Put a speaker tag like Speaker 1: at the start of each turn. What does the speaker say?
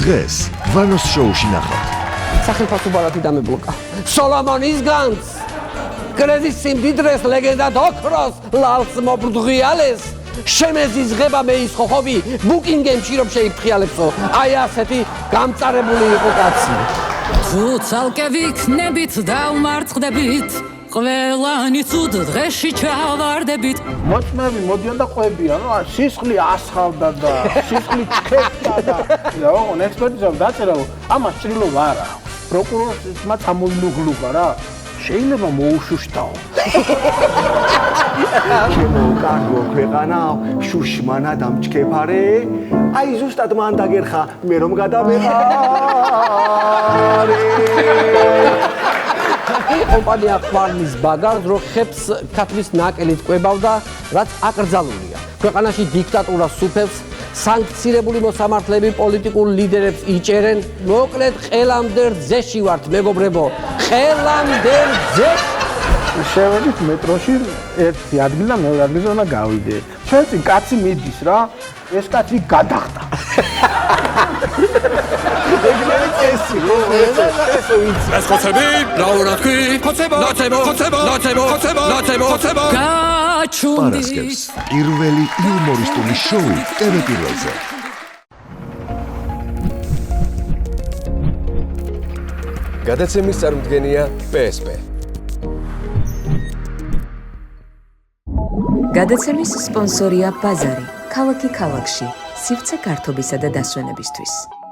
Speaker 1: დღეს ვანოს შოუში ნახავთ.
Speaker 2: სახელმწიფო ბალათი დამებლოკა. სოლომონის განს კრეზის სიმდიდრეს ლეგენდად ოქროს ლალს მობრძღიალეს შემეზის ღება მეის ხოხობი ბუკინგემში რომ შეიფრხიალებსო აი ასეთი გამწარებული იყო კაცი
Speaker 3: თუ ცალკე ვიქნებით და უმარცხდებით ყველანი ცუდ დღეში ჩავარდებით
Speaker 4: მოწმეები მოდიან და ყვებიან რა სისხლი ასხავდა და სისხლი ჩქეფდა და ოღონ ექსპერტიზამ დაწერა რომ ამას ჭრილობა არა პროკურორს მათ ამოინუღლუღა რა შეიძლება მოუშუშტაო
Speaker 5: ჩემო კარგო ქვეყანა შუშმანა დამჭქეფარე აი ზუსტად მან დაგერხა მე რომ გადავეყარე
Speaker 2: კომპანია ყვარლის ბაგარს რო ხებს ქათმის ნაკელით ყვებავდა რაც აკრძალულია ქვეყანაში დიქტატურა სუფევს სანქცირებული მოსამართლეები პოლიტიკურ ლიდერებს იჭერენ მოკლედ ყელამდე რძეში ვართ მეგობრებო ყელამდე რძეში
Speaker 4: შევედით მეტროში ერთი ადგილიდან მეორე ადგილზე უნდა გავიდეთ ჩვენ წინ კაცი მიდის რა ეს კაცი გადახტა ეგრევე წესი
Speaker 6: ეს ხოცები რა უნდა თქვი ხოცება
Speaker 1: პარასკევს პირველი იუმორისტული შოუ TV პირველზე
Speaker 7: გადაცემის წარმომადგენელია PSP
Speaker 8: გადაცემის სპონსორია ბაზარი ქალაქი ქალაქში სივრცე გართობისა და დასვენებისთვის